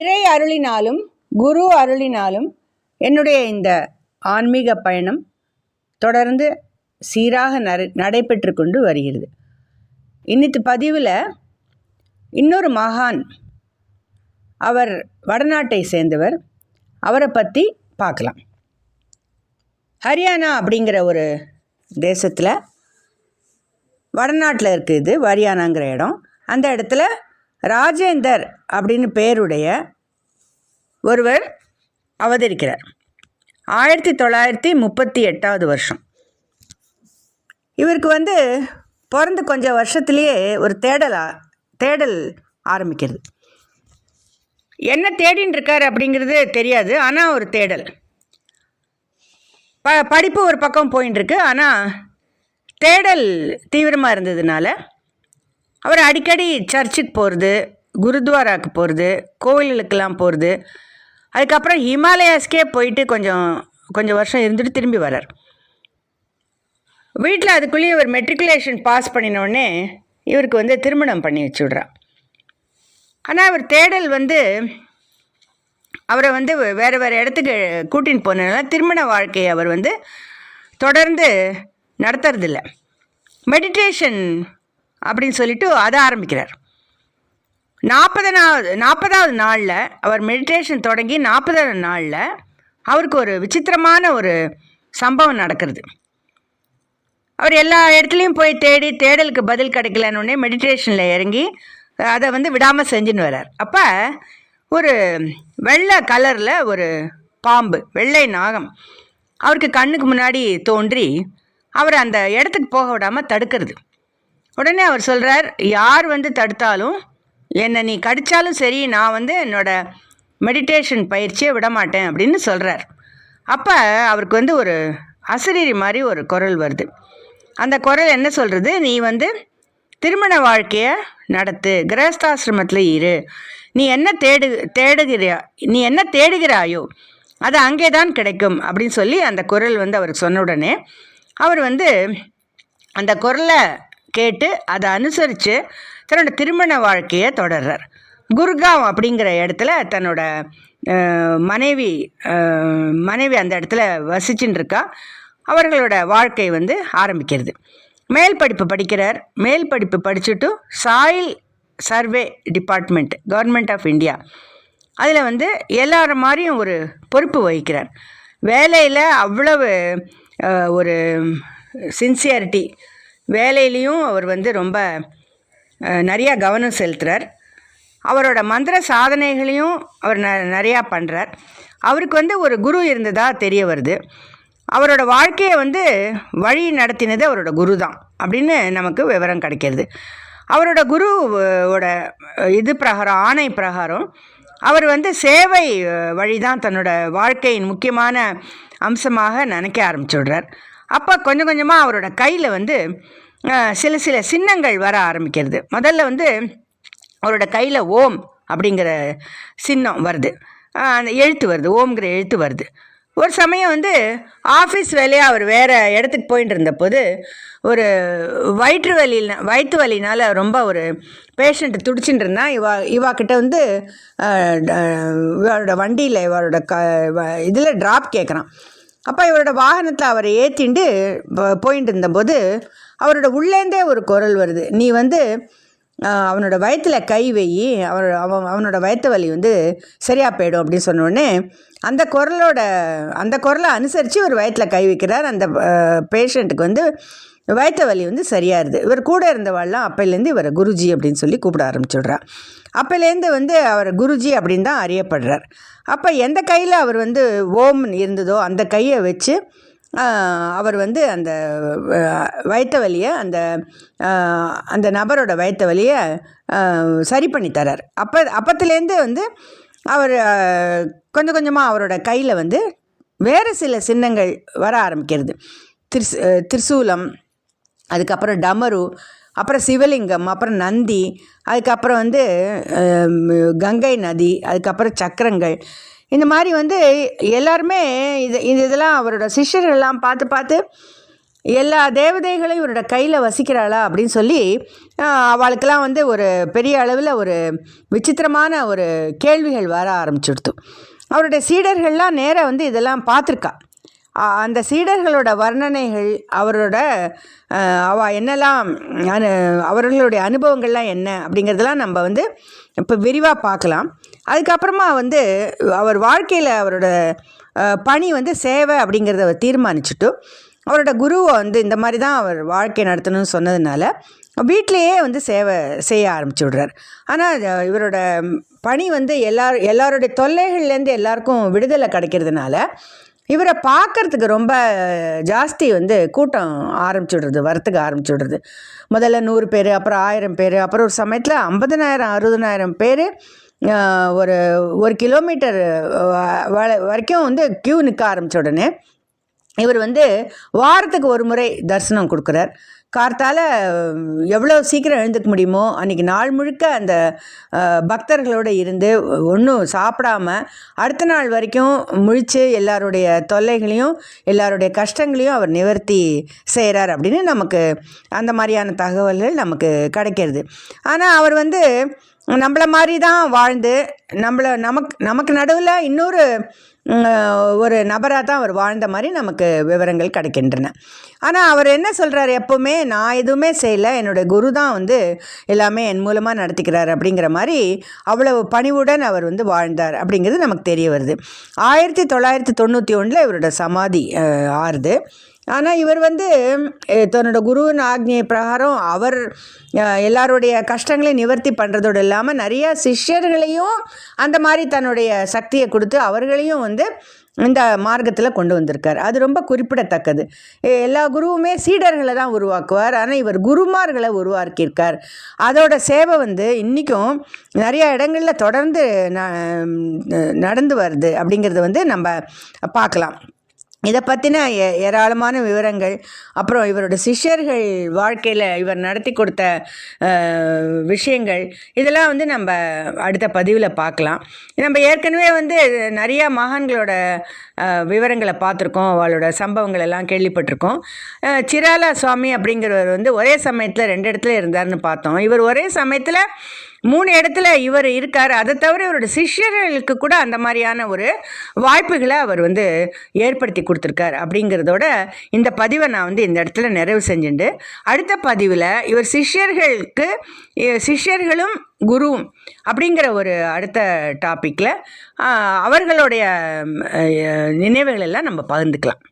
இறை அருளினாலும் குரு அருளினாலும் என்னுடைய இந்த ஆன்மீக பயணம் தொடர்ந்து சீராக நடைபெற்று கொண்டு வருகிறது. இன்னித்து பதிவில் இன்னொரு மகான், அவர் வடநாட்டை சேர்ந்தவர், அவரை பற்றி பார்க்கலாம். ஹரியானா அப்படிங்கிற ஒரு தேசத்தில், வடநாட்டில் இருக்குது ஹரியானாங்கிற இடம். அந்த இடத்துல ராஜேந்தர் அப்படின்னு பேருடைய ஒருவர் அவதரிக்கிறார். 1938 வருஷம். இவருக்கு பிறந்து கொஞ்சம் வருஷத்துலேயே ஒரு தேடல் ஆரம்பிக்கிறது. என்ன தேடின்னு இருக்கார் அப்படிங்கிறது தெரியாது, ஆனால் ஒரு தேடல். படிப்பு ஒரு பக்கம் போயின்னு இருக்கு, ஆனால் தேடல் தீவிரமாக இருந்ததுனால அவர் அடிக்கடி சர்ச்சுக்கு போகிறது, குருத்வாராவுக்கு போகிறது, கோவில்களுக்கெல்லாம் போகிறது. அதுக்கப்புறம் ஹிமாலயாஸ்க்கே போயிட்டு கொஞ்சம் வருஷம் இருந்துட்டு திரும்பி வரார். வீட்டில் அதுக்குள்ளேயே ஒரு மெட்ரிகுலேஷன் பாஸ் பண்ணினோடனே இவருக்கு திருமணம் பண்ணி வச்சுடுறா. ஆனால் அவர் தேடல் அவரை வேறு வேறு இடத்துக்கு கூட்டின்னு போனதுனால திருமண வாழ்க்கையை அவர் தொடர்ந்து நடத்துறதில்ல. மெடிடேஷன் அப்படின்னு சொல்லிட்டு அதை ஆரம்பிக்கிறார். 40வது நாளில் அவர் மெடிடேஷன் தொடங்கி 40வது நாளில் அவருக்கு ஒரு விசித்திரமான ஒரு சம்பவம் நடக்கிறது. அவர் எல்லா இடத்துலையும் போய் தேடலுக்கு பதில் கிடைக்கலன்னொடனே மெடிடேஷனில் இறங்கி அதை விடாமல் செஞ்சுன்னு வர்றார். அப்போ ஒரு வெள்ளை கலரில் ஒரு பாம்பு, வெள்ளை நாகம், அவருக்கு கண்ணுக்கு முன்னாடி தோன்றி அவர் அந்த இடத்துக்கு போக விடாமல் தடுக்கிறது. உடனே அவர் சொல்கிறார், யார் தடுத்தாலும், என்னை நீ கடித்தாலும் சரி, நான் என்னோடய மெடிடேஷன் பயிற்சியை விடமாட்டேன் அப்படின்னு சொல்கிறார். அப்போ அவருக்கு ஒரு அசரீரி மாதிரி ஒரு குரல் வருது. அந்த குரல் என்ன சொல்கிறது, நீ திருமண வாழ்க்கையை நடத்து, கிரகஸ்தாசிரமத்தில் இரு, நீ என்ன தேடுகிறாயோ அது அங்கே தான் கிடைக்கும் அப்படின்னு சொல்லி அந்த குரல் அவருக்கு சொன்ன உடனே அவர் அந்த குரலை கேட்டு அதை அனுசரித்து தன்னோட திருமண வாழ்க்கையை தொடர்றார். குர்காவ் அப்படிங்கிற இடத்துல தன்னோட மனைவி அந்த இடத்துல வசிச்சுன்னு இருக்கா. அவர்களோட வாழ்க்கை ஆரம்பிக்கிறது. மேல் படிப்பு படிக்கிறார். மேல் படிப்பு படிச்சுட்டு soil survey department, government of India, அதில் எல்லார மாதிரியும் ஒரு பொறுப்பு வகிக்கிறார். வேலையில் அவ்வளவு ஒரு சின்சியாரிட்டி, வேலையிலையும் அவர் ரொம்ப நிறையா கவனம் செலுத்துகிறார். அவரோட மந்திர சாதனைகளையும் அவர் நிறையா பண்ணுறார். அவருக்கு ஒரு குரு இருந்ததாக தெரிய வருது. அவரோட வாழ்க்கையை வழி நடத்தினது அவரோட குரு தான் அப்படின்னு நமக்கு விவரம் கிடைக்கிறது. அவரோட குருவோட ஆணை பிரகாரம் அவர் சேவை வழி தான் தன்னோட வாழ்க்கையின் முக்கியமான அம்சமாக நினைக்க ஆரம்பிச்சுடுறார். அப்போ கொஞ்சம் கொஞ்சமாக அவரோட கையில் சில சின்னங்கள் வர ஆரம்பிக்கிறது. முதல்ல அவரோட கையில் ஓம் அப்படிங்கிற சின்னம் வருது, அந்த எழுத்து வருது, ஓம்ங்கிற எழுத்து வருது. ஒரு சமயம் ஆஃபீஸ் வேலையாக அவர் வேறு இடத்துக்கு போயிட்டு இருந்தபோது ஒரு வயிற்று வலினால் ரொம்ப ஒரு பேஷண்ட்டு துடிச்சுட்டு இருந்தான். இவாக்கிட்ட இவரோட வண்டியில் இவரோட இதில் ட்ராப் கேட்குறான். அப்போ இவரோட வாகனத்தில் அவரை ஏற்றிண்டு போயிட்டு இருந்தபோது அவரோட உள்ளேருந்தே ஒரு குரல் வருது, நீ அவனோட வயிற்றில் கை வை, அவனோட வயிற்று வலி சரியாக போயிடும் அப்படின்னு சொன்னோடனே அந்த குரலை அனுசரித்து ஒரு வயிற்றில் கை வைக்கிறார். அந்த பேஷண்ட்டுக்கு வயிற்று வலி சரியாயிருது. இவர் கூட இருந்தவாள்லாம் அப்போலேருந்து இவரை குருஜி அப்படின்னு சொல்லி கூப்பிட ஆரம்பிச்சுடுறா. அப்போலேருந்து அவர் குருஜி அப்படின்னு தான் அறியப்படுறார். அப்போ எந்த கையில் அவர் ஓம் இருந்ததோ அந்த கையை வச்சு அவர் அந்த வயிற்று வலியை, அந்த நபரோட வயிற்று வலியை சரி பண்ணி தரார். அப்பத்துலேருந்து அவர் கொஞ்சம் கொஞ்சமாக அவரோட கையில் வேறு சில சின்னங்கள் வர ஆரம்பிக்கிறது. திரிசூலம், அதுக்கப்புறம் டமரு, அப்புறம் சிவலிங்கம், அப்புறம் நந்தி, அதுக்கப்புறம் கங்கை நதி, அதுக்கப்புறம் சக்கரங்கள், இந்த மாதிரி எல்லாருமே இதெல்லாம் அவரோட சிஷ்யர்கள்லாம் பார்த்து எல்லா தேவதைகளையும் இவரோட கையில் வசிக்கிறாளா அப்படின்னு சொல்லி அவளுக்கெல்லாம் வந்து ஒரு பெரிய அளவில் ஒரு விசித்திரமான ஒரு கேள்விகள் வர ஆரம்பிச்சுடுத்து. அவருடைய சீடர்கள்லாம் நேராக வந்து இதெல்லாம் பார்த்துருக்கா. அந்த சீடர்களோட வர்ணனைகள், அவரோட என்னெல்லாம் அவர்களுடைய அனுபவங்கள்லாம் என்ன அப்படிங்கிறதெல்லாம் நம்ம வந்து இப்போ விரிவாக பார்க்கலாம். அதுக்கப்புறமா வந்து அவர் வாழ்க்கையில் அவரோட பணி வந்து சேவை அப்படிங்கிறத அவர் தீர்மானிச்சுட்டு அவரோட குருவை வந்து இந்த மாதிரி தான் அவர் வாழ்க்கை நடத்தணும்னு சொன்னதுனால வீட்டிலையே வந்து சேவை செய்ய ஆரம்பிச்சு விடுறார். ஆனால் இவரோட பணி வந்து எல்லாருடைய தொல்லைகள்லேருந்து எல்லாருக்கும் விடுதலை கிடைக்கிறதுனால இவரை பார்க்கறதுக்கு ரொம்ப ஜாஸ்தி வந்து கூட்டம் ஆரம்பிச்சுடுறது, வரத்துக்கு ஆரம்பிச்சுடுறது. முதல்ல 100 பேர், அப்புறம் 1000 பேர், அப்புறம் ஒரு சமயத்தில் 50,000 60,000 பேர் ஒரு கிலோமீட்டர் வரைக்கும் வந்து க்யூ நிற்க ஆரம்பித்த உடனே இவர் வந்து வாரத்துக்கு ஒரு முறை தரிசனம் கொடுக்குறார். கார்த்தால் எவ்வளோ சீக்கிரம் எழுந்துக்க முடியுமோ அன்றைக்கி நாள் முழுக்க அந்த பக்தர்களோடு இருந்து ஒன்றும் சாப்பிடாம அடுத்த நாள் வரைக்கும் முழித்து எல்லாருடைய தொல்லைகளையும் எல்லாருடைய கஷ்டங்களையும் அவர் நிவர்த்தி செய்கிறார் அப்படின்னு நமக்கு அந்த மாதிரியான தகவல்கள் நமக்கு கிடைக்கிறது. ஆனால் அவர் வந்து நம்மளை மாதிரி தான் வாழ்ந்து நமக்கு நடுவில் இன்னொரு ஒரு நபராக தான் அவர் வாழ்ந்த மாதிரி நமக்கு விவரங்கள் கிடைக்கின்றன. ஆனால் அவர் என்ன சொல்கிறார், எப்போவுமே நான் எதுவுமே செய்யலை, என்னுடைய குரு தான் வந்து எல்லாமே என் மூலமாக நடத்திக்கிறார் அப்படிங்கிற மாதிரி அவ்வளவு பணிவுடன் அவர் வந்து வாழ்ந்தார் அப்படிங்கிறது நமக்கு தெரிய வருது. 1991 இவரோட சமாதி ஆறுது. ஆனால் இவர் வந்து தன்னோட குருவின் ஆக்ஞை பிரகாரம் அவர் எல்லாருடைய கஷ்டங்களையும் நிவர்த்தி பண்ணுறதோடு இல்லாமல் நிறையா சிஷ்யர்களையும் அந்த மாதிரி தன்னுடைய சக்தியை கொடுத்து அவர்களையும் வந்து இந்த மார்க்கத்தில் கொண்டு வந்திருக்கார். அது ரொம்ப குறிப்பிடத்தக்கது. எல்லா குருவுமே சீடர்களை தான் உருவாக்குவார், ஆனால் இவர் குருமார்களை உருவாக்கியிருக்கார். அதோட சேவை வந்து இன்றைக்கும் நிறையா இடங்களில் தொடர்ந்து நடந்து வருது அப்படிங்கிறத வந்து நம்ம பார்க்கலாம். இதை பற்றின ஏராளமான விவரங்கள், அப்புறம் இவரோட சிஷ்யர்கள் வாழ்க்கையில் இவர் நடத்தி கொடுத்த விஷயங்கள், இதெல்லாம் வந்து நம்ம அடுத்த பதிவில் பார்க்கலாம். நம்ம ஏற்கனவே வந்து நிறையா மகான்களோட விவரங்களை பார்த்துருக்கோம், அவளோட சம்பவங்கள் எல்லாம் கேள்விப்பட்டிருக்கோம். சிராலா சுவாமி அப்படிங்கிறவர் வந்து ஒரே சமயத்தில் 2 இடத்துல இருந்தார்னு பார்த்தோம். இவர் ஒரே சமயத்தில் 3 இடத்துல இவர் இருக்கார். அதை தவிர இவரோட சிஷ்யர்களுக்கு கூட அந்த மாதிரியான ஒரு வாய்ப்புகளை அவர் வந்து ஏற்படுத்தி கொடுத்துருக்கார். அப்படிங்கிறதோட இந்த பதிவை நான் வந்து இந்த இடத்துல நிறைவு செஞ்சுட்டு அடுத்த பதிவில் இவர் சிஷ்யர்களும் குருவும் அப்படிங்கிற ஒரு அடுத்த டாப்பிக்கில் அவர்களுடைய நினைவுகள் எல்லாம் நம்ம பகிர்ந்துக்கலாம்.